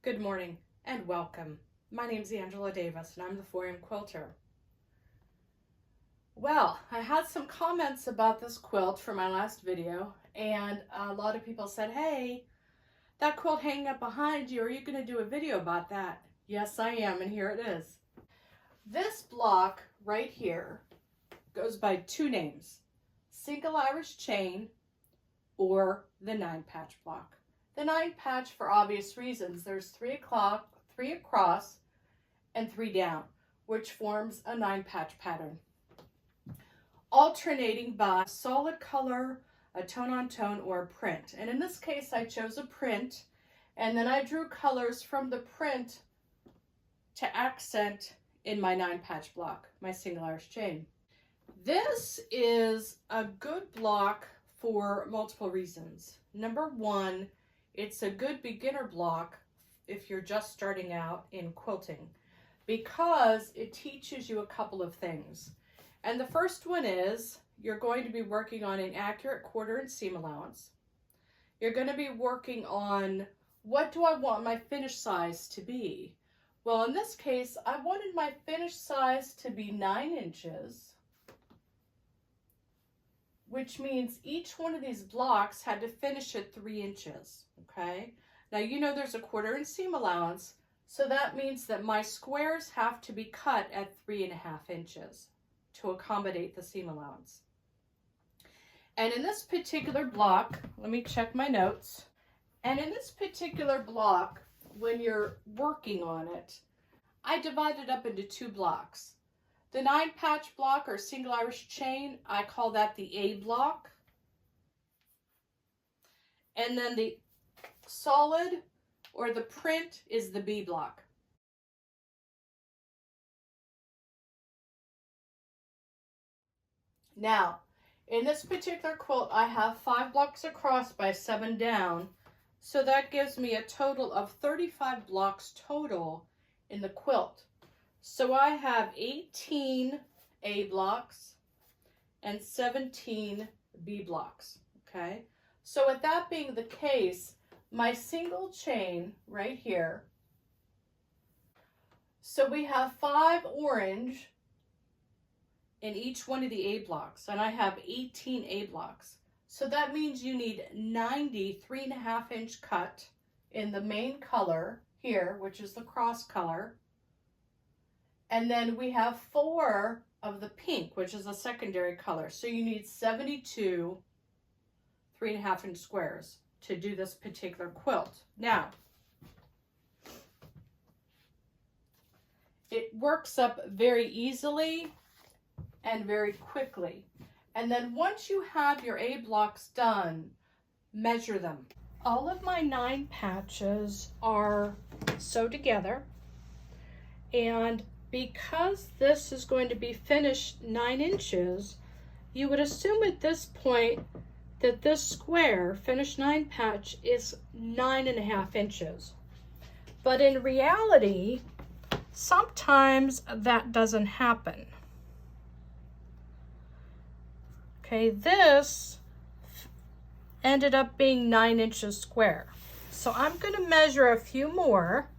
Good morning and welcome. My name is Angela Davis and I'm the 4M Quilter. Well, I had some comments about this quilt from my last video, and a lot of people said, hey, that quilt hanging up behind you, are you going to do a video about that? Yes, I am, and here it is. This block right here goes by two names, single Irish chain or the 9-patch block. The 9-patch for obvious reasons. There's 3 across, and 3 down, which forms a 9-patch pattern. Alternating by solid color, a tone-on-tone, or a print. And in this case, I chose a print, and then I drew colors from the print to accent in my 9-patch block, my single Irish chain. This is a good block for multiple reasons. Number one, it's a good beginner block if you're just starting out in quilting, because it teaches you a couple of things. And the first one is you're going to be working on an accurate quarter and seam allowance. You're going to be working on, what do I want my finish size to be? Well, in this case, I wanted my finish size to be 9 inches, which means each one of these blocks had to finish at 3 inches, okay? Now, you know there's a quarter and seam allowance, so that means that my squares have to be cut at 3.5 inches to accommodate the seam allowance. And in this particular block, let me check my notes, and in this particular block, when you're working on it, I divided up into 2 blocks. The 9-patch block or single Irish chain, I call that the A block. And then the solid or the print is the B block. Now, in this particular quilt, I have 5 blocks across by 7 down. So that gives me a total of 35 blocks total in the quilt. So I have 18 A blocks and 17 B blocks, okay? So with that being the case, my single chain right here, so we have 5 orange in each one of the A blocks, and I have 18 A blocks. So that means you need 90 3.5 inch cut in the main color here, which is the cross color. And then we have 4 of the pink, which is a secondary color. So you need 72 3.5 inch squares to do this particular quilt. Now, it works up very easily and very quickly. And then once you have your A blocks done, measure them. All of my 9 patches are sewed together, and because this is going to be finished 9 inches, you would assume at this point that this square, finished 9 patch, is 9.5 inches. But in reality, sometimes that doesn't happen. Okay, this ended up being 9 inches square. So I'm going to measure a few more.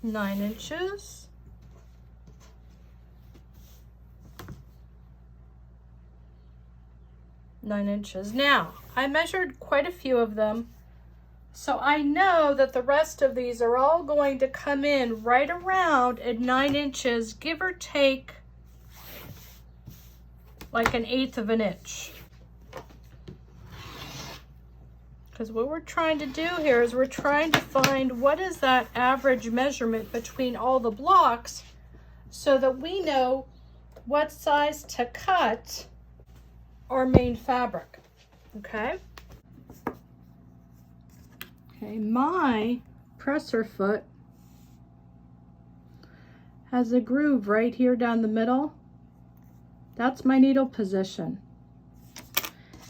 9 inches. 9 inches. Now, I measured quite a few of them, so I know that the rest of these are all going to come in right around at 9 inches, give or take like 1/8 of an inch. Because what we're trying to do here is we're trying to find what is that average measurement between all the blocks so that we know what size to cut our main fabric, okay? Okay, my presser foot has a groove right here down the middle. That's my needle position.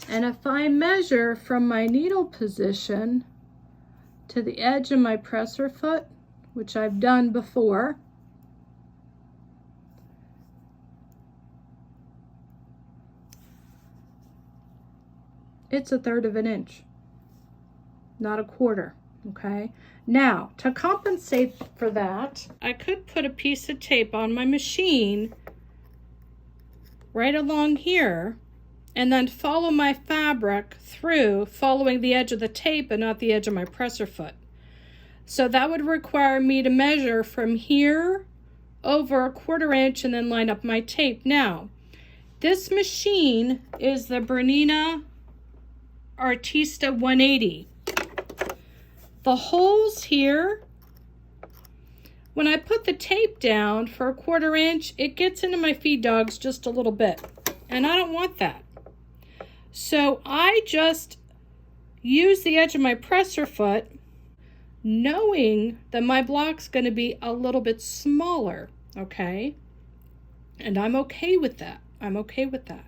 And if I measure from my needle position to the edge of my presser foot, which I've done before, it's 1/3 of an inch, not 1/4. Okay, now to compensate for that, I could put a piece of tape on my machine right along here and then follow my fabric through, following the edge of the tape and not the edge of my presser foot. So that would require me to measure from here over 1/4 inch and then line up my tape. Now, this machine is the Bernina Artista 180. The holes here, when I put the tape down for 1/4 inch, it gets into my feed dogs just a little bit, and I don't want that. So I just use the edge of my presser foot, knowing that my block's going to be a little bit smaller, okay? And I'm okay with that. I'm okay with that.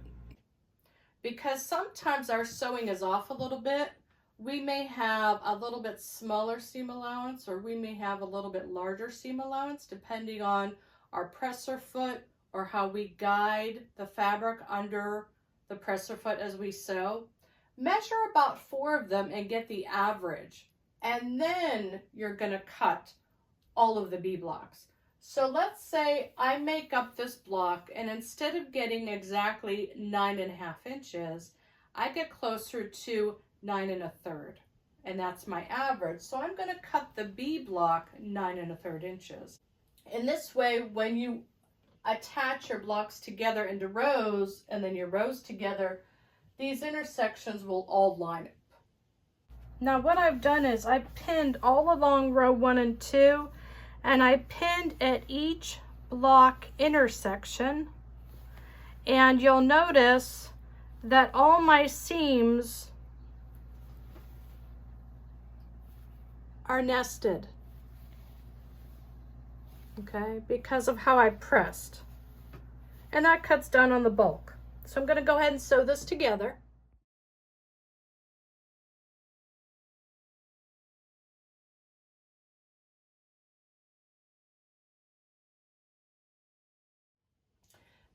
Because sometimes our sewing is off a little bit. We may have a little bit smaller seam allowance, or we may have a little bit larger seam allowance, depending on our presser foot or how we guide the fabric under the presser foot as we sew. Measure about 4 of them and get the average. And then you're going to cut all of the B blocks. So let's say I make up this block, and instead of getting exactly 9.5 inches, I get closer to 9 1/3, and that's my average. So I'm going to cut the B block 9 1/3 inches. In this way, when you attach your blocks together into rows and then your rows together, these intersections will all line up. Now what I've done is I've pinned all along row 1 and 2, and I pinned at each block intersection, and you'll notice that all my seams are nested, okay, because of how I pressed, and that cuts down on the bulk. So I'm going to go ahead and sew this together.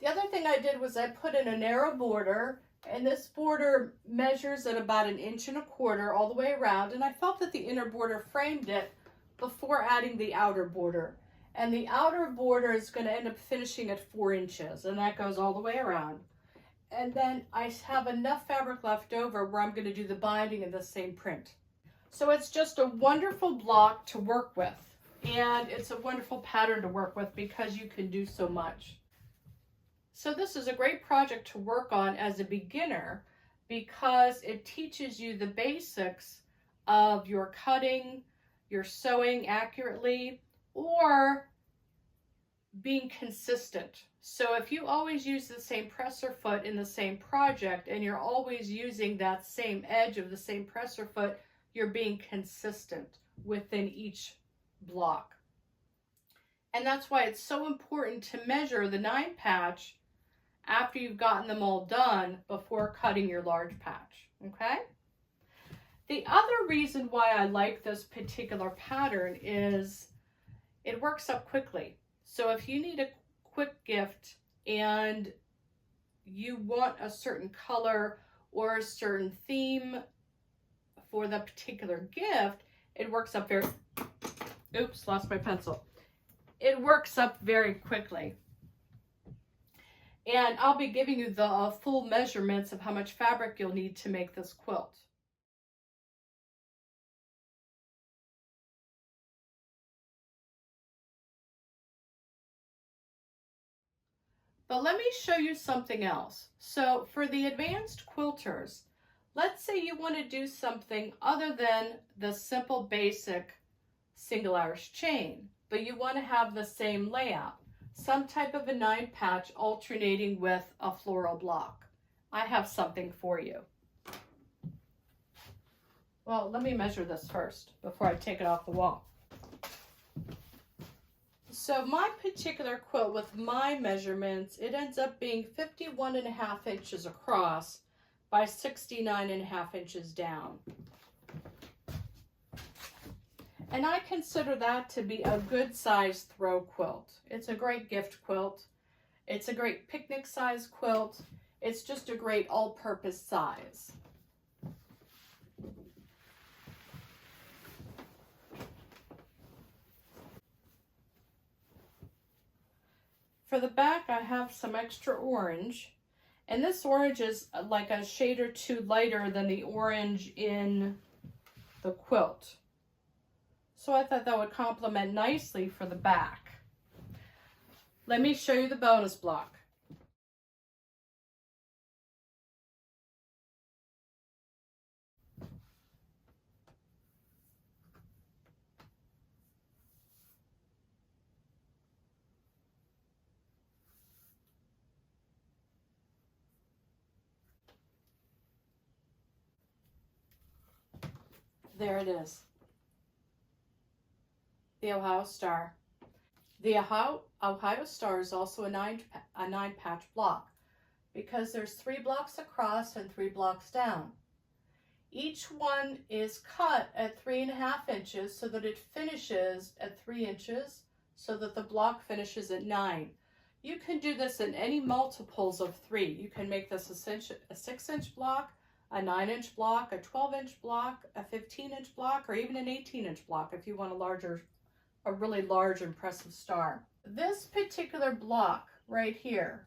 The other thing I did was I put in a narrow border, and this border measures at about 1 1/4 inches all the way around, and I felt that the inner border framed it before adding the outer border. And the outer border is going to end up finishing at 4 inches, and that goes all the way around. And then I have enough fabric left over where I'm going to do the binding in the same print. So it's just a wonderful block to work with, and it's a wonderful pattern to work with because you can do so much. So this is a great project to work on as a beginner because it teaches you the basics of your cutting, your sewing accurately, or being consistent. So if you always use the same presser foot in the same project and you're always using that same edge of the same presser foot, you're being consistent within each block. And that's why it's so important to measure the 9 patch after you've gotten them all done before cutting your large patch, okay? The other reason why I like this particular pattern is it works up quickly. So if you need a quick gift and you want a certain color or a certain theme for the particular gift, it works up very, oops, lost my pencil. It works up very quickly. And I'll be giving you the full measurements of how much fabric you'll need to make this quilt. But let me show you something else. So for the advanced quilters, let's say you want to do something other than the simple basic single arch chain, but you want to have the same layout. Some type of a 9 patch alternating with a floral block. I have something for you. Well, let me measure this first before I take it off the wall. So my particular quilt with my measurements, it ends up being 51.5 inches across by 69.5 inches down. And I consider that to be a good size throw quilt. It's a great gift quilt. It's a great picnic size quilt. It's just a great all-purpose size. For the back, I have some extra orange, and this orange is like a shade or two lighter than the orange in the quilt. So I thought that would complement nicely for the back. Let me show you the bonus block. There it is. The Ohio Star. The Ohio Star is also a nine patch block because there's 3 blocks across and 3 blocks down. Each one is cut at 3.5 inches so that it finishes at 3 inches so that the block finishes at 9. You can do this in any multiples of 3. You can make this a 6-inch block, a 9-inch block, a 12-inch block, a 15-inch block, or even an 18-inch block if you want a really large, impressive star. This particular block right here,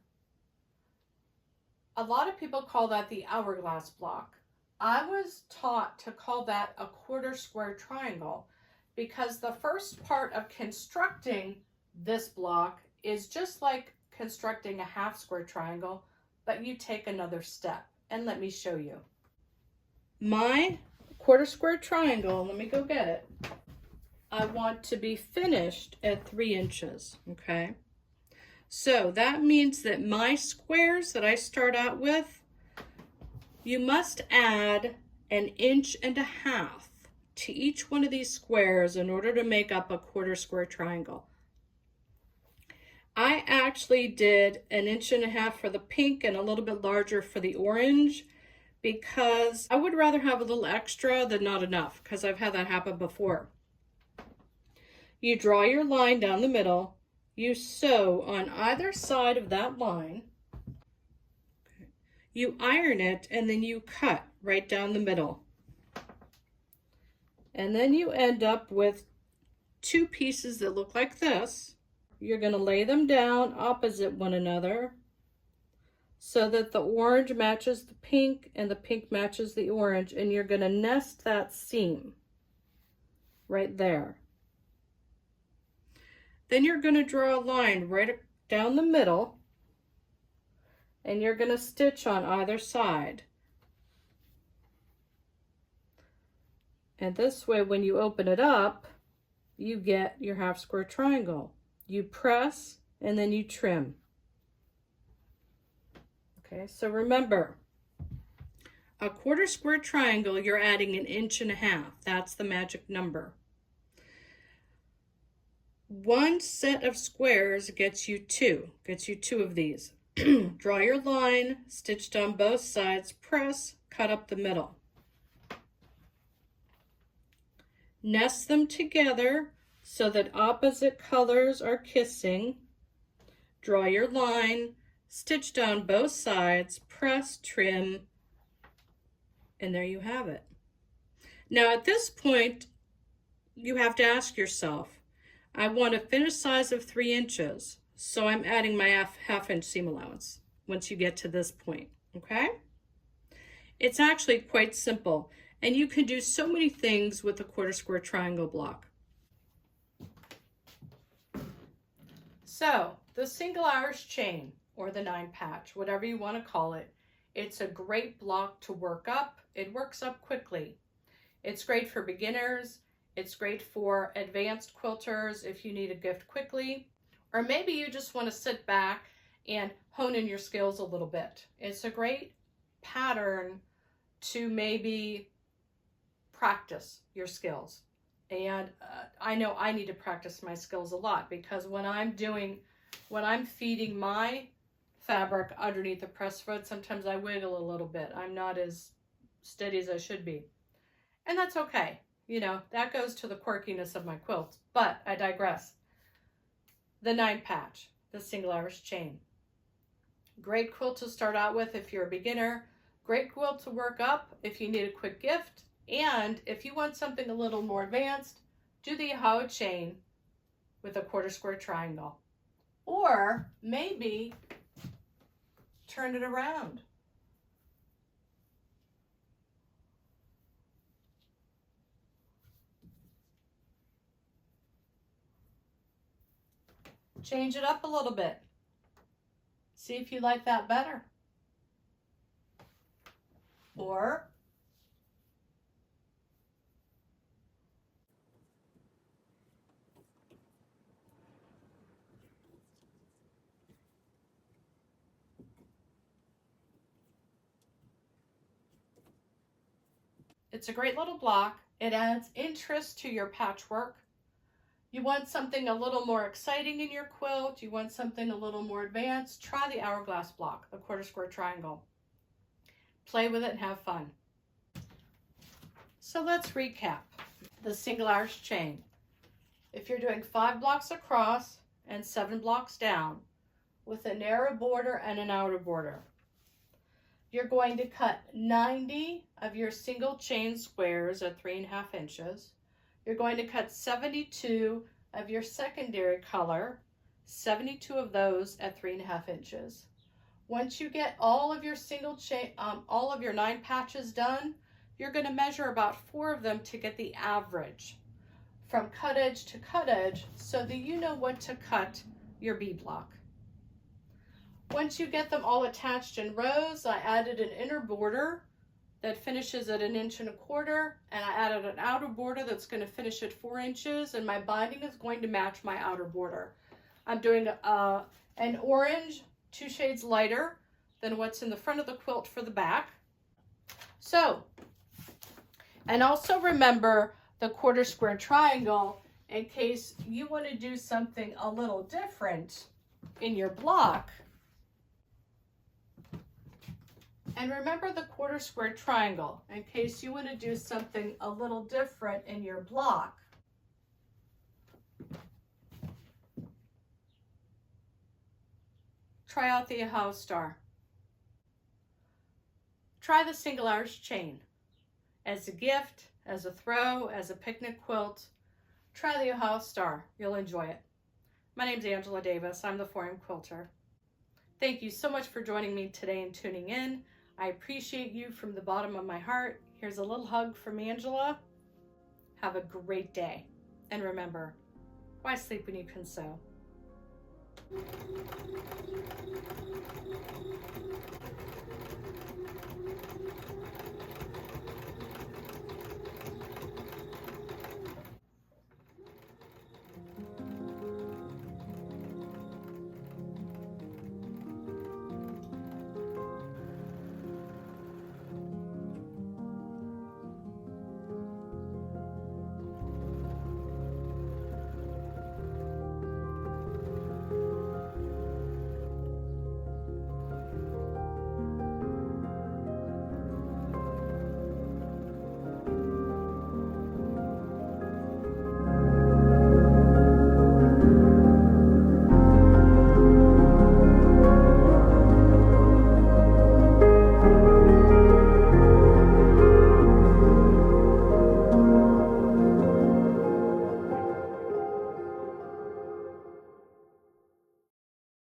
a lot of people call that the hourglass block. I was taught to call that a quarter square triangle because the first part of constructing this block is just like constructing a half square triangle, but you take another step. And let me show you. My quarter square triangle, let me go get it. I want to be finished at 3 inches, okay? So that means that my squares that I start out with, you must add 1.5 inches to each one of these squares in order to make up a quarter square triangle. I actually did 1.5 inches for the pink and a little bit larger for the orange because I would rather have a little extra than not enough, because I've had that happen before. You draw your line down the middle, you sew on either side of that line, you iron it, and then you cut right down the middle. And then you end up with 2 pieces that look like this. You're going to lay them down opposite one another so that the orange matches the pink and the pink matches the orange, and you're going to nest that seam right there. Then you're going to draw a line right down the middle, and you're going to stitch on either side. And this way, when you open it up, you get your half square triangle. You press and then you trim. Okay, so remember, a quarter square triangle, you're adding 1.5 inches. That's the magic number. 1 set of squares gets you 2 of these. Draw your line, stitch down both sides, press, cut up the middle. Nest them together so that opposite colors are kissing. Draw your line, stitch down both sides, press, trim, and there you have it. Now at this point, you have to ask yourself, I want a finished size of 3 inches, so I'm adding my half-inch seam allowance once you get to this point, okay? It's actually quite simple, and you can do so many things with a quarter square triangle block. So, the single Irish chain, or the 9 patch, whatever you want to call it, it's a great block to work up. It works up quickly. It's great for beginners. It's great for advanced quilters if you need a gift quickly, or maybe you just want to sit back and hone in your skills a little bit. It's a great pattern to maybe practice your skills. And I know I need to practice my skills a lot, because when I'm feeding my fabric underneath the press foot, sometimes I wiggle a little bit. I'm not as steady as I should be. And that's okay. You know, that goes to the quirkiness of my quilts, but I digress. The 9 patch, the single Irish chain. Great quilt to start out with if you're a beginner. Great quilt to work up if you need a quick gift. And if you want something a little more advanced, do the Ohio chain with a quarter square triangle. Or maybe turn it around. Change it up a little bit. See if you like that better. Or it's a great little block. It adds interest to your patchwork. You want something a little more exciting in your quilt, you want something a little more advanced, try the hourglass block, the quarter square triangle. Play with it and have fun. So let's recap the single arch chain. If you're doing 5 blocks across and 7 blocks down with a narrow border and an outer border, you're going to cut 90 of your single chain squares at 3.5 inches. You're going to cut 72 of your secondary color, 72 of those at 3.5 inches. Once you get all of your single chain, all of your 9 patches done, you're going to measure about 4 of them to get the average from cut edge to cut edge so that you know what to cut your bead block. Once you get them all attached in rows, I added an inner border that finishes at 1.25 inches, and I added an outer border that's going to finish at 4 inches, and my binding is going to match my outer border. I'm doing an orange, 2 shades lighter than what's in the front of the quilt for the back. So, and also remember the quarter square triangle in case you want to do something a little different in your block. And remember the quarter square triangle in case you want to do something a little different in your block. Try out the Ohio Star. Try the single arch chain as a gift, as a throw, as a picnic quilt. Try the Ohio Star. You'll enjoy it. My name's Angela Davis. I'm the 4M Quilter. Thank you so much for joining me today and tuning in. I appreciate you from the bottom of my heart. Here's a little hug from Angela. Have a great day. And remember, why sleep when you can sew?